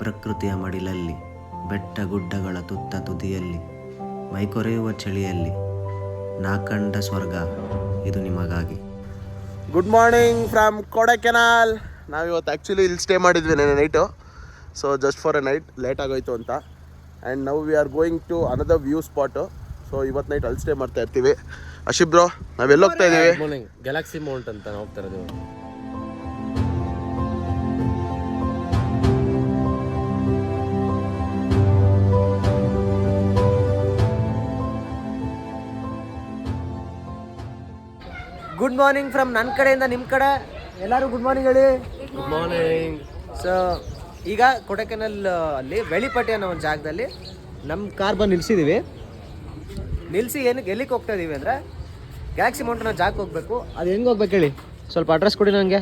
ಪ್ರಕೃತಿಯ ಮಡಿಲಲ್ಲಿ, ಬೆಟ್ಟ ಗುಡ್ಡಗಳ ತುತ್ತ ತುದಿಯಲ್ಲಿ, ಮೈಕೊರೆಯುವ ಚಳಿಯಲ್ಲಿ ನಾ ಕಂಡ ಸ್ವರ್ಗ ಇದು ನಿಮಗಾಗಿ. Good morning from Kodaikanal. ನಾವಿವತ್ತು ಆ್ಯಕ್ಚುಲಿ ಇಲ್ಲಿ ಸ್ಟೇ ಮಾಡಿದ್ವಿ ನೆನೆ night. So just for a night late ಆಗೋಯ್ತು ಅಂತ. And now we are going to another view spot. So ಇವತ್ತು ನೈಟ್ ಅಲ್ಲಿ ಸ್ಟೇ ಮಾಡ್ತಾ ಇರ್ತೀವಿ. ಅಶಿಪ್ ಬ್ರೋ, ನಾವೆಲ್ಲ ಹೋಗ್ತಾ ಇದ್ದೀವಿ? ಗ್ಯಾಲಕ್ಸಿ ಮೌಂಟ್ ಅಂತ ಹೋಗ್ತಾ ಇರೋದು. ಗುಡ್ ಮಾರ್ನಿಂಗ್ ಫ್ರಮ್ ನನ್ನ ಕಡೆಯಿಂದ ನಿಮ್ಮ ಕಡೆ ಎಲ್ಲರೂ ಗುಡ್ ಮಾರ್ನಿಂಗ್ ಹೇಳಿ. Good morning. ಸೊ ಈಗ ಕೊಡೈಕೆನಾಲ್ ಅಲ್ಲಿ ವೆಳಿಪಟ್ಟಿ ಅನ್ನೋ ಒಂದು ಜಾಗದಲ್ಲಿ ನಮ್ಮ ಕಾರ್ ಬಂದು ನಿಲ್ಸಿದ್ದೀವಿ. ನಿಲ್ಲಿಸಿ ಏನಕ್ಕೆ ಎಲ್ಲಿಗೆ ಹೋಗ್ತಾ ಇದ್ದೀವಿ ಅಂದರೆ ಗ್ಯಾಲಕ್ಸಿ ಮೌಂಟೇನ್ ಜಾಗಕ್ಕೆ ಹೋಗಬೇಕು. ಅದು ಹೆಂಗೆ ಹೋಗ್ಬೇಕು ಹೇಳಿ, ಸ್ವಲ್ಪ ಅಡ್ರೆಸ್ ಕೊಡಿ ನನಗೆ.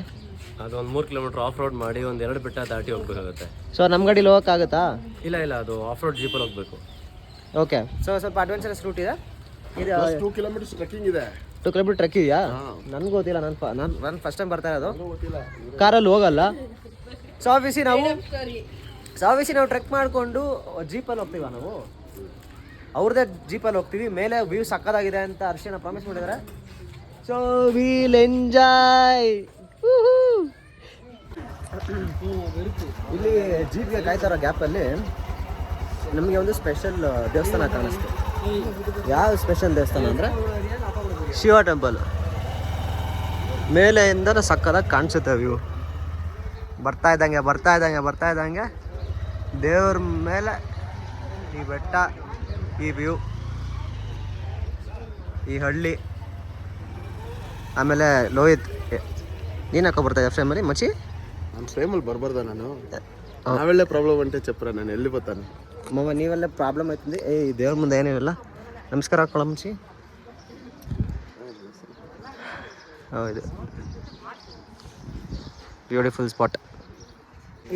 ಅದು ಒಂದು 3 ಕಿಲೋಮೀಟರ್ ಆಫ್ ರೋಡ್ ಮಾಡಿ ಒಂದು 2 ಬೆಟ್ಟ ದಾಟಿ ಹೋಗ್ಬೇಕಾಗುತ್ತೆ. ಸೊ ನಮ್ಮ ಗಾಡೀಲಿ ಹೋಗೋಕ್ಕಾಗುತ್ತಾ? ಇಲ್ಲ ಅದು ಆಫ್ ರೋಡ್ ಜೀಪಲ್ಲಿ ಹೋಗ್ಬೇಕು. ಓಕೆ. ಸೊ ಸ್ವಲ್ಪ ಅಡ್ವೆಂಚರಸ್ ರೂಟ್ ಇದೆ. ಇದು 2 ಕಿಲೋಮೀಟರ್ಸ್ ಟ್ರೆಕ್ಕಿಂಗ್ ಇದೆ. 2 ಕಿಲೋಮೀಟರ್ ಟ್ರೆಕ್ ಇದೆಯಾ? ನನಗೂ ಗೊತ್ತಿಲ್ಲ, ನಾನು ಫಸ್ಟ್ ಟೈಮ್ ಬರ್ತಾ ಇರೋದು. ಕಾರಲ್ಲಿ ಹೋಗಲ್ಲ. ಸೊ ಆಬ್ವಿಯಸ್ಲಿ ನಾವು ಟ್ರೆಕ್ ಮಾಡಿಕೊಂಡು ಜೀಪಲ್ಲಿ ಹೋಗ್ತೀವ. ನಾವು ಅವ್ರದ್ದೇ ಜೀಪಲ್ಲಿ ಹೋಗ್ತೀವಿ. ಮೇಲೆ ವ್ಯೂ ಸಕ್ಕದಾಗಿದೆ ಅಂತ ಅರ್ಶಿನ ಪ್ರಾಮಿಸ್ ಮಾಡಿದ್ದಾರೆ. So will enjoy. ಇಲ್ಲಿ ಜೀಪ್ಗೆ ಕಾಯ್ತಾ ಇರೋ ಗ್ಯಾಪಲ್ಲಿ ನಮಗೆ ಒಂದು ಸ್ಪೆಷಲ್ ದೇವಸ್ಥಾನ ಕಾಣಿಸ್ತು. ಯಾವ ಸ್ಪೆಷಲ್ ದೇವಸ್ಥಾನ ಅಂದರೆ ಶಿವ ಟೆಂಪಲ್. ಮೇಲೆಯಿಂದ ಸಕ್ಕದಾಗಿ ಕಾಣಿಸುತ್ತೆ ವ್ಯೂ. ಬರ್ತಾ ಇದ್ದಂಗೆ ದೇವ್ರ ಮೇಲೆ ಈ ಬೆಟ್ಟ, ಈ ವ್ಯೂ, ಈ ಹಳ್ಳಿ, ಆಮೇಲೆ ಲೋಹಿತ್ ನೀನು ಹಾಕೋ ಬರ್ತಾ ಇದ್ದೆ ಫ್ರೇಮಲ್ಲಿ ಮಚ್ಚಿ. ನಾನು ಫ್ರೇಮಲ್ಲಿ ಬರ್ಬಾರ್ದ? ನಾನು ನಾವೆಲ್ಲ ಪ್ರಾಬ್ಲಮ್ ಅಂಟೆ ಚಪ್ರ, ನಾನು ಎಲ್ಲಿ ಬರ್ತಾನೆ ಮಮ್ಮ ನೀವೆಲ್ಲ ಪ್ರಾಬ್ಲಮ್ ಆಯ್ತಂದು. ದೇವ್ರ ಮುಂದೆ ಏನಿಲ್ಲ. ನಮಸ್ಕಾರ ಹಾಕೊಳ್ಳೋ ಮಚ್ಚಿ. ಹೌದು, ಬ್ಯೂಟಿಫುಲ್ ಸ್ಪಾಟ್.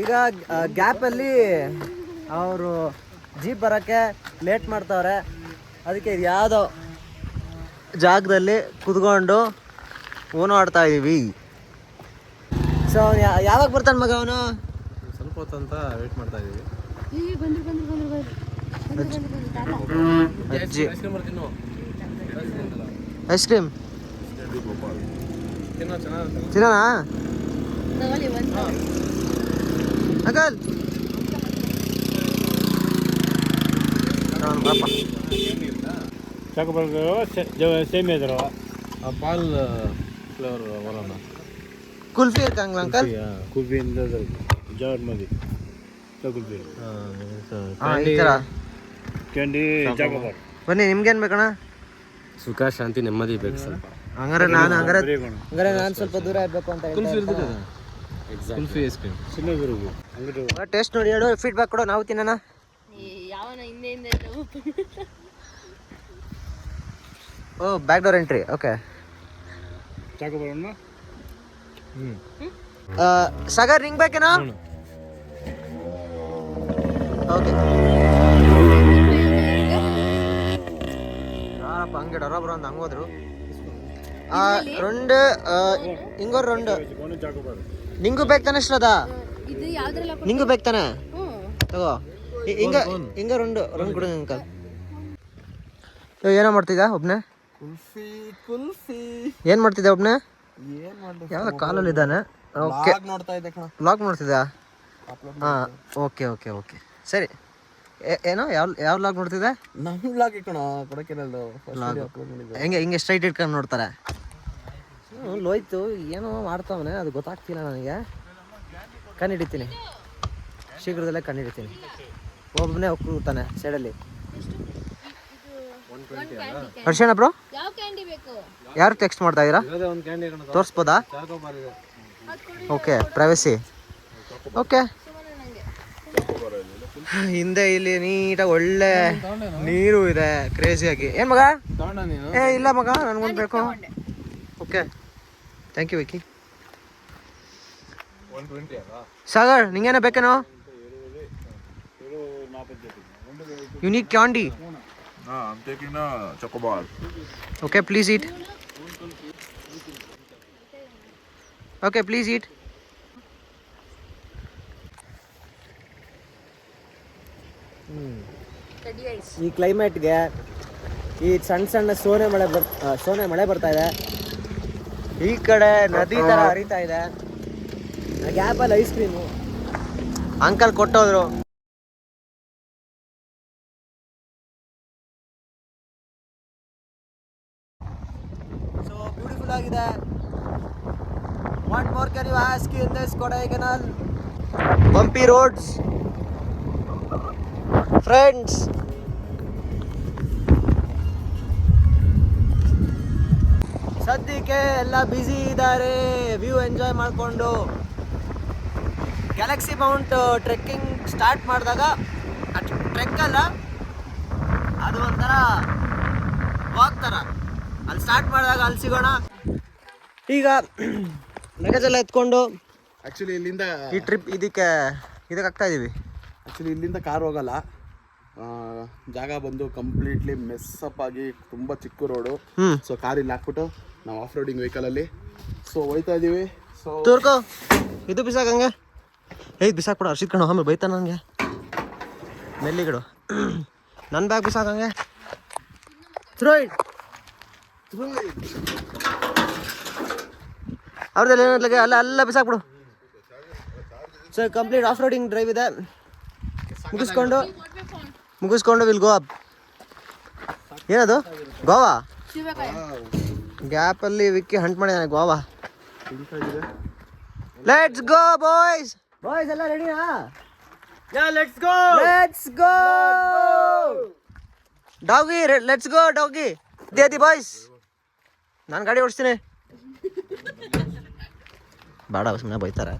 ಈಗ ಗ್ಯಾಪಲ್ಲಿ ಅವರು ಜೀಪ್ ಬರೋಕ್ಕೆ ಲೇಟ್ ಮಾಡ್ತಾವ್ರೆ. ಅದಕ್ಕೆ ಇದು ಯಾವುದೋ ಜಾಗದಲ್ಲಿ ಕುತ್ಕೊಂಡು ಓನು ಆಡ್ತಾ ಇದ್ದೀವಿ. ಸೊ ಯಾವಾಗ ಬರ್ತಾನೆ ಮಗ ಅವನು? ಸ್ವಲ್ಪ ಹೊತ್ತಂತ ವೇಟ್ ಮಾಡ್ತಾ ಇದ್ದೀವಿ. ಅಜ್ಜಿ ಐಸ್ ಕ್ರೀಮ್ ತಿನ್ನೋಣ ಅಂಕಲ್? ಸೇಮ್ ಇದ್ರು ಪಾಲ್ ಫ್ಲೇವರ್ ಬರೋಣ. ಕುಲ್ಫಿ ಇರ್ಕಂಗ್ಲ ಅಂಕಲ್? ಕುಲ್ಫಿಯಿಂದ ಜಾರ್ ಮದಿ ಕುಲ್ಫಿ ಕ್ಯಾಂಡಿ ಚಾಕೋಬಾರ್. ಬನ್ನಿ, ನಿಮ್ಗೇನು ಬೇಕಣ್ಣ? ಸುಖ ಶಾಂತಿ ನೆಮ್ಮದಿ ಬೇಕು ಸ್ವಲ್ಪ. ಹಂಗಾರೆ ನಾನು ಸ್ವಲ್ಪ ದೂರ ಇರಬೇಕು ಅಂತ kulfi ice cream Chinnadurga taste ನೋಡಿ ಹೇಳು, ಫೀಡ್ಬ್ಯಾಕ್ ಕೊಡು, ನಾವು ತಿನ್ನೋಣ. ಓ back door entry. Okay Sagar ನಿಂಗೆ ಬೇಕೇನಾ? ಓಕೆ ಯಾರಪ್ಪ ಹಂಗೆ ಡೊರೊಬ್ರು ಅಂತ ಹಂಗೆ ಹೋದ್ರು. 2 ಹಿಂಗೋ 2 ನಿಂಗೂ ಬೇಕು ತಾನೆ? ಶ್ರದ್ಧಾ ನಿಂಗೂ ಬೇಕು ತಾನೆ? ತಗೋ. ಹಿಂಗ 2 ಕೊಡು ಅಂಕಲ್. ಏನೋ ಮಾಡ್ತಿದ್ದ ಒಬ್ನೇ? ಏನು ಮಾಡ್ತಿದ್ದೆ ಒಬ್ನೇ? ಯಾವ್ದು ಕಾಲಲ್ಲಿ ಇದ್ದಾನೆ. ಓಕೆ, ವ್ಲಾಗ್ ನೋಡ್ತಿದ್ದ? ಹಾಂ, ಓಕೆ ಸರಿ. ಏನೋ ಯಾವ ವ್ಲಾಗ್ ನೋಡ್ತಿದ್ದೆ? ನಮ್ಮ ವ್ಲಾಗ್ ಇಟ್ಕೋಣ ಕೊಡಕೆನಲ್ದು ಹಿಂಗೆ ಸ್ಟ್ರೈಟ್ ಇಟ್ಕೊಂಡು ನೋಡ್ತಾರೆ. ಲೋಯ್ತು ಏನೋ ಮಾಡ್ತಾವನೆ, ಅದು ಗೊತ್ತಾಗ್ತಿಲ್ಲ ನನಗೆ. ಕಣ್ಣಿಡಿತೀನಿ, ಶೀಘ್ರದಲ್ಲೇ ಕಣ್ಣಿಡಿತೀನಿ. ಒಬ್ಬನೇ ಹೋಗ್ತಾನೆ ಸೈಡಲ್ಲಿ. ಹರ್ಷಣ ಬ್ರೋ, ಯಾರು ಟೆಕ್ಸ್ಟ್ ಮಾಡ್ತಾ ಇದ್ದೀರಾ? ತೋರಿಸ್ಬೋದಾ? Okay, privacy. ಓಕೆ, ಹಿಂದೆ ಇಲ್ಲಿ ನೀಟಾಗಿ ಒಳ್ಳೆ ನೀರು ಇದೆ ಕ್ರೇಜಿಯಾಗಿ. ಏನು ಮಗ? ಇಲ್ಲ ಮಗ, ನನಗೊಂದು ಬೇಕು. Okay, thank you Vicky. Sagar ನಿಂಗೇನೋ ಬೇಕೇನೋ? You need candy? I'm taking a chocobar. Okay, please eat. Okay, please eat. ಈ ಕ್ಲೈಮೇಟ್ಗೆ ಈ ಸಣ್ಣ ಸೋನೆ ಮಳೆ ಬರ್ತಾ ಇದೆ. ಈ ಕಡೆ ನದಿ ಥರ ಹರಿತಾ ಇದೆ. ಗ್ಯಾಪಲ್ಲಿ ಐಸ್ ಕ್ರೀಮು ಅಂಕಲ್ ಕೊಟ್ಟೋದ್ರು. ಸೊ ಬ್ಯೂಟಿಫುಲ್ ಆಗಿದೆ. What more can you ask in this Kodaikanal? Bumpy roads friends. ಸದ್ಯಕ್ಕೆ ಎಲ್ಲ ಬ್ಯುಸಿ ಇದ್ದಾರೆ ವ್ಯೂ ಎಂಜಾಯ್ ಮಾಡಿಕೊಂಡು. ಗ್ಯಾಲಕ್ಸಿ ಮೌಂಟ್ ಟ್ರೆಕ್ಕಿಂಗ್ ಸ್ಟಾರ್ಟ್ ಮಾಡಿದಾಗ ಟ್ರೆಕ್ ಅಲ್ಲ, ಅದು ಒಂಥರ ವಾಕ್ ಥರ. ಅಲ್ಲಿ ಸ್ಟಾರ್ಟ್ ಮಾಡಿದಾಗ ಅಲ್ಲಿ ಸಿಗೋಣ. ಈಗ ಲಗೇಜ್ ಎಲ್ಲ ಎತ್ಕೊಂಡು ಆ್ಯಕ್ಚುಲಿ ಇಲ್ಲಿಂದ ಈ ಟ್ರಿಪ್ ಇದಕ್ಕೆ ಆಗ್ತಾ ಇದೀವಿ. ಆ್ಯಕ್ಚುಲಿ ಇಲ್ಲಿಂದ ಕಾರ್ ಹೋಗಲ್ಲ. ಜಾಗ ಬಂದು ಕಂಪ್ಲೀಟ್ಲಿ ಮೆಸ್ಸಪ್ ಆಗಿ ತುಂಬ ಚಿಕ್ಕ ರೋಡು. ಸೊ ಕಾರ್ ಇಲ್ಲಿ ಹಾಕ್ಬಿಟ್ಟು ನಾವು ಆಫ್ ರೋಡಿಂಗ್ ವೆಹಿಕಲಲ್ಲಿ ಸೊ ಹೋಯ್ತಾ ಇದ್ದೀವಿ. ಸೊ ತೋರ್ಕೋ, ಇದು ಬಿಸಾಕಂಗೆ. ಬಿಸಾಕ್ಬಿಡ ಹರ್ಷಿತ್ ಕಣೋ, ಆಮೇಲೆ ಬೈತಾನ ನನಗೆ. ಮೆಲ್ಲಿಗಿಡು, ನನ್ನ ಬ್ಯಾಗ್ ಬಿಸಾಕಂಗೆ. ಅವ್ರದ್ದೆಲ್ಲ ಏನಾದ್ಲಾಗೆ ಅಲ್ಲ ಬಿಸಾಕ್ಬಿಡು. So complete off roading drive ಇದೆ. ಮುಗಿಸ್ಕೊಂಡು ವಿಲ್ ಗೋ ಅಪ್. ಏನದು ಗೋವಾ? ಗ್ಯಾಪಲ್ಲಿ ವಿಕ್ಕಿ ಹಂಟ್ ಮಾಡಿದಾನೆ ಗೋವಾ. ಲೆಟ್ಸ್ ಗೋ ಬಾಯ್ಸ್ ಎಲ್ಲ ರೆಡಿನಾ? Let's go doggy, let's go doggy. ದೇದಿ ಬಾಯ್ಸ್, ನಾನು ಗಾಡಿ ಓಡಿಸ್ತೀನಿ. ಬೇಡ ಸುಮ್ಮನೆ ಬೈತಾರೆ.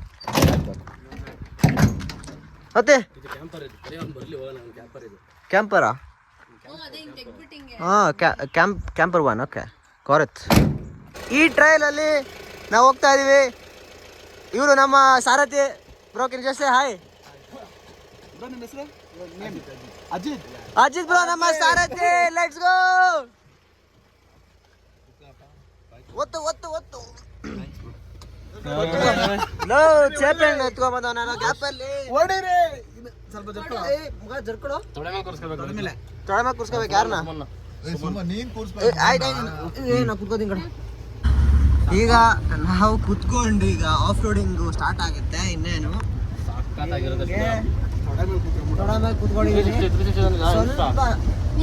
ಮತ್ತೆ ಕ್ಯಾಂಪರಾ? ಹಾಂ, ಕ್ಯಾಂಪರ್ ಒನ್. ಓಕೆ, ಕೊರತ್. ಈ ಟ್ರೈಲಲ್ಲಿ ನಾವು ಹೋಗ್ತಾ ಇದೀವಿ. ಇವರು ನಮ್ಮ ಸಾರಥಿ bro. Can just say hi? ನಿಮ್ಮ ಹೆಸರು? ಅಜಿತ್ ಬ್ರೋ ನಮ್ಮ ಸಾರಥಿ. Let's go. ಒತ್ತು ನೋ ಚೇಪೆಣ್ಣೆ ಎತ್ಕೊಂಬಂದ ನಾನು ಗ್ಯಾಪಲ್ಲಿ. ಸ್ವಲ್ಪ ಜರ್ಕೊಡು. ತೊಡೆ ಮೇಲೆ ಕೂರ್ಸ್ಕೋಬೇಕು. ಯಾರನ್ನ? ನಾ ಕುತ್ಕೋತೀನಿ ಕಡೆ. ಈಗ ನಾವು ಕುತ್ಕೊಂಡು ಈಗ ಆಫ್ ರೋಡಿಂಗು ಸ್ಟಾರ್ಟ್ ಆಗುತ್ತೆ. ಇನ್ನೇನು ತೊಡೆ ಮೇಲೆ ಕುತ್ಕೊಂಡಿದ್ದೀನಿ. ಸ್ವಲ್ಪ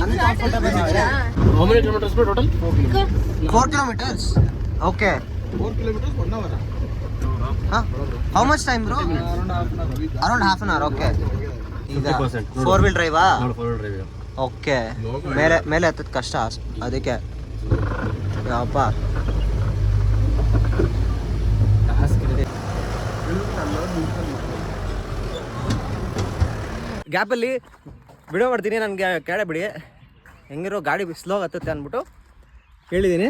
ಅನ್ಕಂಫರ್ಟಬಲ್ ಇದೆ. 4 kilometers. Okay, 4 kilometers 1 hour. How much time bro? Around half an hour. Okay, ಈಗ 4 wheel ಡ್ರೈವಾ? ಓಕೆ, ಮೇಲೆ ಹತ್ತದ ಕಷ್ಟ, ಅದಕ್ಕೆ ಯಪ್ಪ. ಗ್ಯಾಪಲ್ಲಿ ವಿಡಿಯೋ ಮಾಡ್ತೀನಿ, ನನಗೆ ಕೇಳ ಬಿಡಿ. ಹೆಂಗಿರೋ ಗಾಡಿ ಸ್ಲೋ ಹತ್ತುತ್ತೆ ಅಂದ್ಬಿಟ್ಟು ಕೇಳಿದ್ದೀನಿ.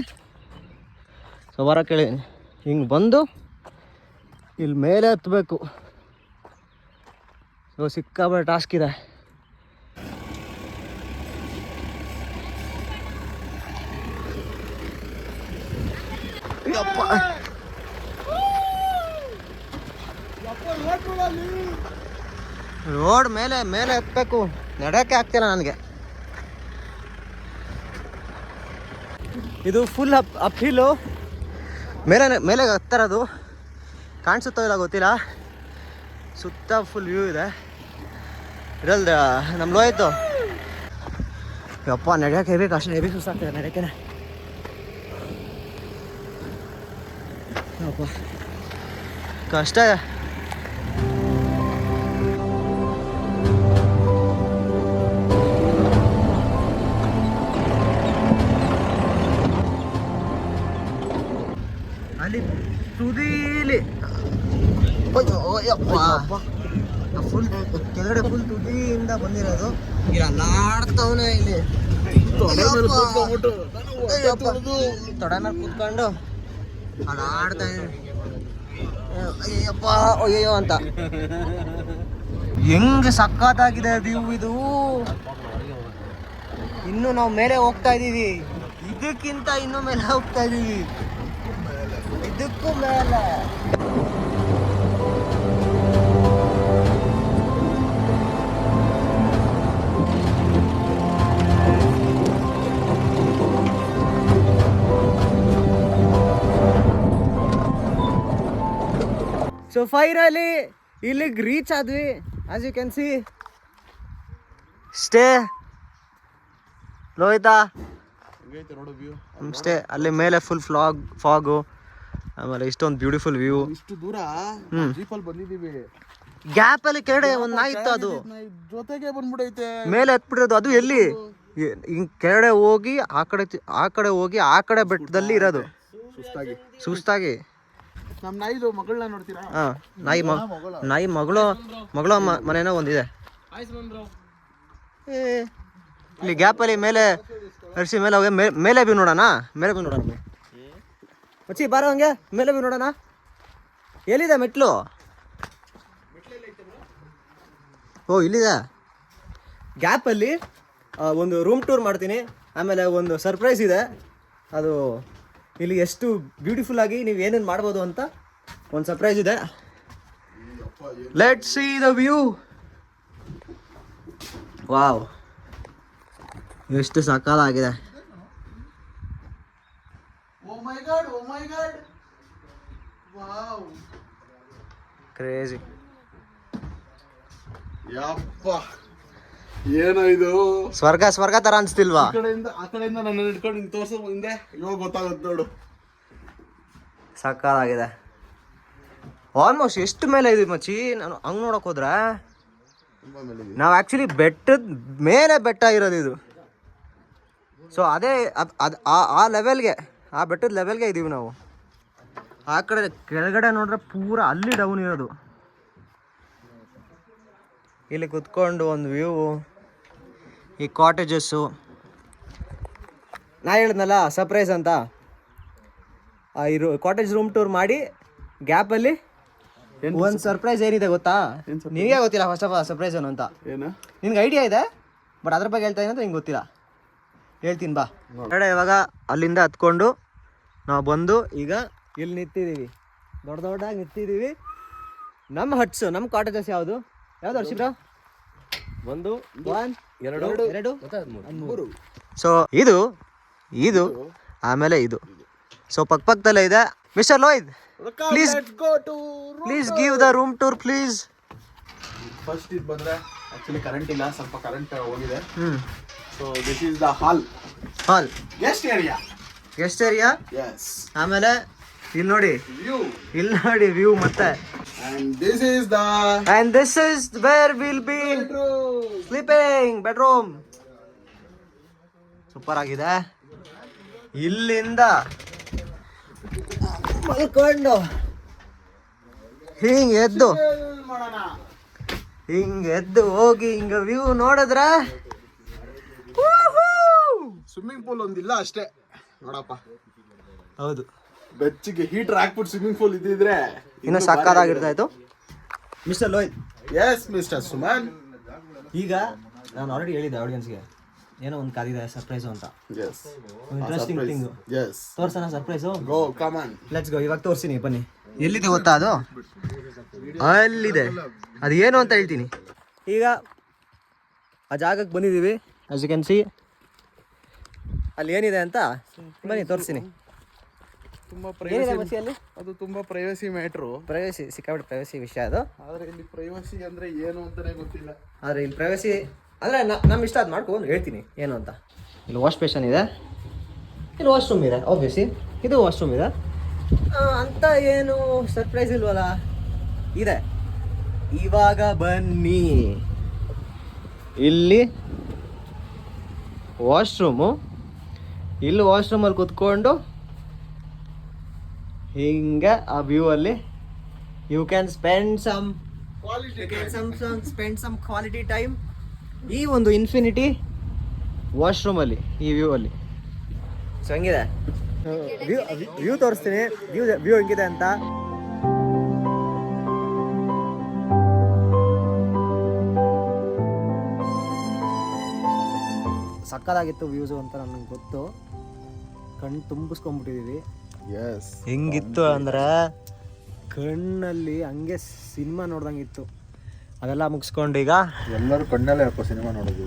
ಸೊ ಬರೋಕ್ಕೆ ಕೇಳಿದ್ದೀನಿ. ಹಿಂಗೆ ಬಂದು ಇಲ್ಲಿ ಮೇಲೆ ಹತ್ತಬೇಕು. ಸೊ ಸಿಕ್ಕಾಬಟ್ಟೆ ಟಾಸ್ಕ್ ಇದೆ. ರೋಡ್ ಮೇಲೆ ಹತ್ತಬೇಕು. ನಡೆಯೋಕ್ಕೆ ಆಗ್ತಿಲ್ಲ ನನಗೆ. ಇದು ಫುಲ್ ಅಪ್ ಹಿಲ್ಲು. ಮೇಲೆ ಹತ್ತಿರೋದು ಕಾಣಿಸುತ್ತೋ ಇಲ್ಲ ಗೊತ್ತಿಲ್ಲ. ಸುತ್ತ ಫುಲ್ ವ್ಯೂ ಇದೆ. ಇರಲ್ದ ನಮ್ಮ ಲೋ ಆಯಿತು. ಯಪ್ಪ ನಡೆಯೋಕೆ ಹೆವಿ ಕಷ್ಟ, ಹೆವಿ ಸುಸ್ತಾಗ್ತದೆ ನಡೆಯೋಕೆ. ಯಪ್ಪ ಕಷ್ಟ ಇದೆ. ಅಲ್ಲಿ ತುದೀಲಿ ಫುಲ್ ಕೆಳಗಡೆ ಫುಲ್ ತುದಿಯಿಂದ ಬಂದಿರೋದು. ಇಲ್ಲಿ ಅಲ್ಲಾಡ್ತವನೆ. ಇಲ್ಲಿ ತೊಡೆ ಮೇಲೆ ಕೂತ್ಕೊಂಡು ಅಲ್ಲಾಡ್ತಾ ಅಯ್ಯಪ್ಪ ಅಯ್ಯೋ ಅಂತ. ಹೆಂಗ್ ಸಕ್ಕತ್ತಾಗಿದೆ ವ್ಯೂ ಇದು. ಇನ್ನು ನಾವು ಮೇಲೆ ಹೋಗ್ತಾ ಇದೀವಿ. ಇದಕ್ಕಿಂತ ಇನ್ನೂ ಮೇಲೆ ಹೋಗ್ತಾ ಇದೀವಿ. ಇದಕ್ಕೂ ಮೇಲೆ. ಸೊ ಫೈನಲಿ ಇಲ್ಲಿಗೆ ರೀಚ್ ಆದ್ವಿ. As you can see stay Lohita ನೋಡು ವ್ಯೂ ಸ್ಟೇ. ಅಲ್ಲಿ ಮೇಲೆ ಫುಲ್ ಫಾಗು, ಆಮೇಲೆ ಇಷ್ಟೊಂದು ಬ್ಯೂಟಿಫುಲ್ ವ್ಯೂ. ಇಷ್ಟು ದೂರ ಜೀಪಲ್ಲಿ ಬಂದಿದ್ದೀವಿ. ಗ್ಯಾಪ್ ಅಲ್ಲಿ ಕೆಳಗಡೆ ಒಂದು ನಾಯಿ ಇತ್ತು, ಅದು ಜೊತೆಗೆ ಬಂದ್ಬಿಡೈತೆ. ಮೇಲೆ ಹತ್ಬಿಟ್ಟಿರೋದು. ಅದು ಎಲ್ಲಿ ಹಿಂಗ್ ಕೆಳಗಡೆ ಹೋಗಿ ಆ ಕಡೆ ಹೋಗಿ ಆ ಕಡೆ ಬೆಟ್ಟದಲ್ಲಿ ಇರೋದು. ಸುಸ್ತಾಗಿ ನಮ್ಮ ನಾಯಿದು ಮಗಳನ್ನ ನೋಡ್ತೀರಾ? ಹಾ, ನಾಯಿ ಮಗಳು ಮನೇನೋ ಒಂದಿದೆ. ಇಲ್ಲಿ ಗ್ಯಾಪ್ ಅಲ್ಲಿ ಮೇಲೆ ಹರ್ಷಿ ಮೇಲೆ ಹೋಗಿ ಮೇಲೆ ವ್ಯೂ ನೋಡೋಣ. ಮೇಲೆ ವ್ಯೂ ನೋಡೋಣ ಮಚ್ಚಿ, ಬಾರೋ ಹಂಗೆ ಮೇಲೆ ವ್ಯೂ ನೋಡೋಣ. ಎಲ್ಲಿದೆ ಮೆಟ್ಲು? ಓ ಇಲ್ಲಿದೆ. ಗ್ಯಾಪಲ್ಲಿ ಒಂದು ರೂಮ್ ಟೂರ್ ಮಾಡ್ತೀನಿ. ಆಮೇಲೆ ಒಂದು ಸರ್ಪ್ರೈಸ್ ಇದೆ. ಅದು ಇಲ್ಲಿ ಎಷ್ಟು ಬ್ಯೂಟಿಫುಲ್ ಆಗಿ ನೀವು ಏನೇನು ಮಾಡ್ಬೋದು ಅಂತ ಒಂದು ಸರ್ಪ್ರೈಸ್ ಇದೆ. Let's see the view. Wow, ಎಷ್ಟು ಸಕ್ಕತ್ತಾಗಿದೆ. ಓ ಮೈ ಗಾಡ್, ಓ ಮೈ ಗಾಡ್, ವಾವ್, ಕ್ರೇಜಿ. ಯಪ್ಪ, ಏನೋ ಇದು ಸ್ವರ್ಗ ತರ ಅನ್ಸ್ತಿಲ್ವಾ? ಆ ಕಡೆಯಿಂದ ನನ್ನ ಹಿಡ್ಕೊಂಡು ಹಿಂಗೆ ತೋರ್ಸೋ ಹಿಂದೆ ಇವಾಗ ಗೊತ್ತಾಗುತ್ತೆ ನೋಡು. ಸಕ್ಕತ್ತಾಗಿದೆ. ಆಲ್ಮೋಸ್ಟ್ ಎಷ್ಟು ಮೇಲೆ ಇದೀವಿ ಮಚ್ಚಿ. ನಾನು ಹಂಗೆ ನೋಡಕ್ ಹೋದ್ರೆ ನಾವು ಆ್ಯಕ್ಚುಲಿ ಬೆಟ್ಟದ ಮೇಲೆ ಬೆಟ್ಟ ಇರೋದು ಇದು. ಸೊ ಅದೇ ಆ ಲೆವೆಲ್ಗೆ, ಆ ಬೆಟ್ಟದ ಲೆವೆಲ್ಗೆ ಇದ್ದೀವಿ ನಾವು. ಆ ಕಡೆ ಕೆಳಗಡೆ ನೋಡ್ರೆ ಪೂರ ಅಲ್ಲಿ ಡೌನ್ ಇರೋದು. ಇಲ್ಲಿ ಕುತ್ಕೊಂಡು ಒಂದು ವ್ಯೂ, ಈ ಕಾಟೇಜಸ್ಸು. ನಾ ಹೇಳಿದ್ನಲ್ಲ ಸರ್ಪ್ರೈಸ್ ಅಂತ. ಕಾಟೇಜ್ ರೂಮ್ ಟೂರ್ ಮಾಡಿ ಗ್ಯಾಪಲ್ಲಿ ಒಂದು ಸರ್ಪ್ರೈಸ್ ಏನಿದೆ ಗೊತ್ತಾ? ನಿನಗೆ ಗೊತ್ತಿಲ್ಲ ಫಸ್ಟ್ ಆಫ್ ಆಲ್ ಸರ್ಪ್ರೈಸ್ ಏನು ಅಂತ. ಏನು ನಿನ್ಗೆ ಐಡಿಯಾ ಇದೆ, ಬಟ್ ಅದ್ರ ಬಗ್ಗೆ ಹೇಳ್ತಾ ಇದ್ದೀನಿ ನಿಂಗೆ ಗೊತ್ತಿಲ್ಲ. ಹೇಳ್ತೀನಿ ಬಾ. ಕಡೆ ಇವಾಗ ಅಲ್ಲಿಂದ ಹತ್ಕೊಂಡು ನಾವು ಬಂದು ಈಗ ಇಲ್ಲಿ ನಿಂತಿದ್ದೀವಿ. ದೊಡ್ಡದಾಗಿ ನಿಂತಿದ್ದೀವಿ. ನಮ್ಮ ಹಟ್ಸು, ನಮ್ಮ ಕಾಟೇಜಸ್ ಯಾವುದು ಹರ್ಷಿಬ್ರಾ? 1 2 3. ಸೊ ಇದು ಆಮೇಲೆ ಇದು. ಸೊ ಪಕ್ಕದಲ್ಲೇ ಇದೆ. Mister Lohit, please give the room tour please. First ಇದು ಬಂದ್ರೆ ಆಕ್ಚುಲಿ ಕರೆಂಟ್ ಇಲ್ಲ, ಸ್ವಲ್ಪ ಕರೆಂಟ್ ಹೋಗಿದೆ. So this is the hall guest area. Yes. ಆಮೇಲೆ ಇಲ್ಲಿ ನೋಡಿ ವ್ಯೂ ಮತ್ತೆ. And this is where we'll be sleeping, bedroom. Super ಆಗಿದೆ. ಇಲ್ಲಿಂದ ಮಲ್ಕೊಂಡು ಹಿಂಗೆ ಎದ್ದು ಹೋಗಿ ಹಿಂಗ ವ್ಯೂ ನೋಡಿದ್ರೆ ಸ್ವಿಮ್ಮಿಂಗ್ ಪೂಲ್ ಒಂದಿಲ್ಲ ಅಷ್ಟೇ ನೋಡಪ್ಪ. ಹೌದು, ಬೆಚ್ಚಿಗೆ ಹೀಟರ್ ಹಾಕ್ಬಿಟ್ಟು ಸ್ವಿಮ್ಮಿಂಗ್ ಪೂಲ್ ಇದ್ದಿದ್ರೆ ಇನ್ನು ಸಕ್ಕತ್ತಾಗಿರ್ತಾ ಇತ್ತು. Mister Lohit. Yes mister Suman. ಈಗ ನಾನು ಆಲ್ರೆಡಿ ಹೇಳಿದ್ದೆ ಆಡಿಯನ್ಸ್ಗೆ ಏನೋ ಒಂದು ಕಾದಿದೆ ಸರ್ಪ್ರೈಸು ಅಂತ. Yes, interesting thing. ಎಸ್, ತೋರ್ಸೋಣ surprise. Go come on, let's go. ಇವಾಗ ತೋರಿಸ್ತೀನಿ ಬನ್ನಿ. ಎಲ್ಲಿದೆ ಗೊತ್ತಾ ಅದು? ಅಲ್ಲಿದೆ. ಅದು ಏನು ಅಂತ ಹೇಳ್ತೀನಿ. ಈಗ ಆ ಜಾಗಕ್ಕೆ ಬಂದಿದ್ದೀವಿ. ಆಸ್ ಯು ಕ್ಯಾನ್ ಸಿ ಅಲ್ಲಿ ಏನಿದೆ ಅಂತ ಬನ್ನಿ ತೋರಿಸ್ತೀನಿ. ತುಂಬಾ ಅಲ್ಲಿ ಅದು ತುಂಬಾ ಪ್ರೈವಸಿ ಮ್ಯಾಟ್ರು. ಪ್ರೈವಸಿ, ಸಿಕ್ಕಾಬಿಟ್ಟು ಪ್ರೈವಸಿ ವಿಷಯ ಅದು. ಆದ್ರೆ ಇಲ್ಲಿ ಪ್ರೈವಸಿ ಅಂದ್ರೆ ಏನು ಅಂತಾನೆ ಗೊತ್ತಿಲ್ಲ. ಆದರೆ ಇಲ್ಲಿ ಪ್ರೈವಸಿ ಅಂದರೆ ನಮ್ಮ ಇಷ್ಟ ಅದು ಮಾಡ್ಕೊಂಡು ಹೇಳ್ತೀನಿ ಏನು ಅಂತ. ಇಲ್ಲಿ ವಾಶ್ ಬೇಷನ್ ಇದೆ, ಇಲ್ಲಿ ವಾಶ್ರೂಮ್ ಇದೆ, ಆಬ್ವಿಯಸ್ಲಿ ಇದು ವಾಶ್ರೂಮ್ ಇದೆ ಅಂತ. ಏನು ಸರ್ಪ್ರೈಸ್ ಇಲ್ವಲ್ಲ? ಇದೆ. ಇವಾಗ ಬನ್ನಿ, ಇಲ್ಲಿ ವಾಶ್ರೂಮು. ಇಲ್ಲಿ ವಾಶ್ರೂಮಲ್ಲಿ ಕುತ್ಕೊಂಡು ಹಿಂಗೆ ಆ ವ್ಯೂ ಅಲ್ಲಿ you can spend some quality time ಈ ಒಂದು ಇನ್ಫಿನಿಟಿ ವಾಶ್ರೂಮಲ್ಲಿ, ಈ ವ್ಯೂ ಅಲ್ಲಿ. ಸೊ ಹಂಗಿದೆ ವ್ಯೂ ತೋರಿಸ್ತೀನಿ. ವ್ಯೂ ಹೆಂಗಿದೆ ಅಂತ. ಸಕ್ಕತ್ತಾಗಿತ್ತು ವ್ಯೂಸು ಅಂತ ನನಗೆ ಗೊತ್ತು. ಕಣ್ಣು ತುಂಬಿಸ್ಕೊಂಡ್ಬಿಟ್ಟಿದ್ದೀವಿ. ಎಸ್, ಹೆಂಗಿತ್ತು ಅಂದ್ರೆ ಕಣ್ಣಲ್ಲಿ ಹಂಗೆ ಸಿನಿಮಾ ನೋಡ್ದಂಗಿತ್ತು. ಅದೆಲ್ಲ ಮುಗಿಸ್ಕೊಂಡು ಈಗ ಎಲ್ಲರೂ ಕಣ್ಣಲ್ಲೇ ಹಾಕೋ ಸಿನಿಮಾ ನೋಡೋದು.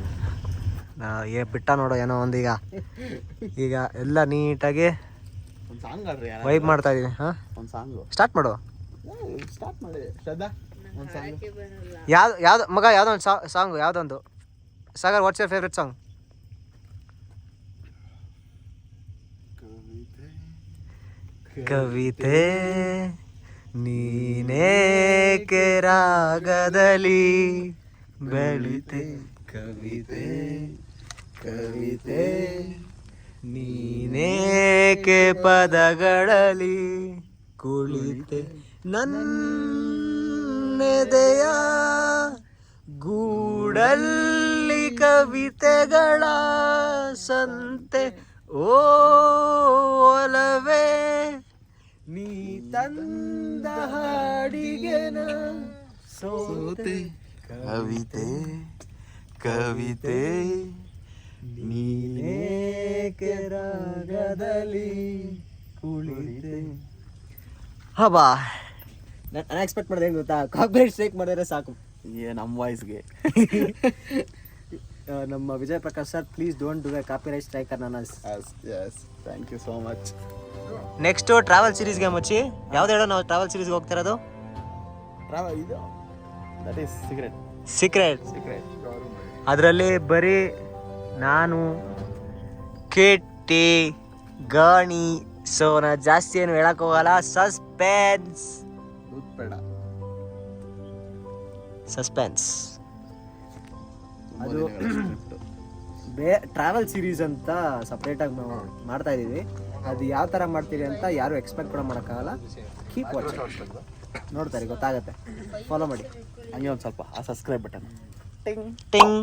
ಬಿಟ್ಟ ನೋಡೋ ಏನೋ ಒಂದೀಗ. ಈಗ ಎಲ್ಲ ನೀಟಾಗಿ ಒಂದು ಸಾಂಗ್ ಆಡ್ರಿ, ವೈಬ್ ಮಾಡ್ತಾ ಇದೀವಿ. ಹಾಂ, ಒಂದು ಸಾಂಗು ಸ್ಟಾರ್ಟ್ ಮಾಡು. ಸ್ಟಾರ್ಟ್ ಮಾಡಿ ಶ್ರದ್ಧಾ ಒಂದು ಸಾಂಗ್. ಯಾವ್ದು ಮಗ ಯಾವುದೋ ಒಂದು ಸಾಂಗು ಯಾವುದೊಂದು. Sagar what's your favourite song? ಕವಿತೆ ನೀನೇಕೆ ರಾಗದಲ್ಲಿ ಬೆಳಿತೆ, ಕವಿತೆ ಕವಿತೆ ನೀನೇಕೆ ಪದಗಳಲ್ಲಿ ಕುಳಿತೆ, ನನ್ನೆದೆಯ ಗೂಡಲ್ಲಿ ಕವಿತೆಗಳ ಸಂತೆ, ಓಲವೇ ನೀ ತಂದ ಹಾಡಿಗೆ ಸೋತೆ, ಕವಿತೆ ಕವಿತೆ ನೀನೇಕೆ ರಾಗದಲ್ಲಿ ಕುಳಿತೆ. ಹಬ್ಬಾ, ನಾನು ಎಕ್ಸ್ಪೆಕ್ಟ್ ಮಾಡಿದೆ ಹೆಂಗೆ ಗೊತ್ತಾ, ಕಾಪಿರೈಟ್ ಸ್ಟ್ರೈಕ್ ಮಾಡಿದ್ರೆ ಸಾಕು. ನಮ್ಮ ವಾಯ್ಸ್ಗೆ ನಮ್ಮ Vijay Prakash sir, please don't do a copyright strike ಅನ್ನ. Yes thank you so much. Next travel ಸೀರೀಸ್ಗೆ ಮುಚ್ಚಿ. ಯಾವ್ದು ಹೇಳೋ ನಾವು ಟ್ರಾವೆಲ್ ಸೀರೀಸ್ಗೆ ಹೋಗ್ತಿರೋದು? ಇದು ದಟ್ ಈಸ್ ಸೀಕ್ರೆಟ್. ಅದರಲ್ಲಿ ಬರೀ ನಾನು, ಕೆಟ್ಟಿ, ಗಾಣಿ. ಸೊ ನಾ ಜಾಸ್ತಿ ಏನು ಹೇಳಕ್ ಹೋಗಲ್ಲ. ಸಸ್ಪೆನ್ಸ್ ಅದು ಟ್ರಾವೆಲ್ ಸೀರೀಸ್ ಅಂತ ಸಪ್ರೇಟಾಗಿ ಮಾಡ್ತಾ ಇದ್ದೀವಿ. ಅದು ಯಾವ ಥರ ಮಾಡ್ತೀರಿ ಅಂತ ಯಾರು ಎಕ್ಸ್ಪೆಕ್ಟ್ ಕೂಡ ಮಾಡೋಕ್ಕಾಗಲ್ಲ. ಕೀಪ್ ವಾಚ್, ನೋಡ್ತಾರೆ ಗೊತ್ತಾಗತ್ತೆ. ಫಾಲೋ ಮಾಡಿ ಹಂಗೆ ಒಂದು ಸ್ವಲ್ಪ ಆ ಸಬ್ಸ್ಕ್ರೈಬ್ ಬಟನ್ ಟಿಂಗ್.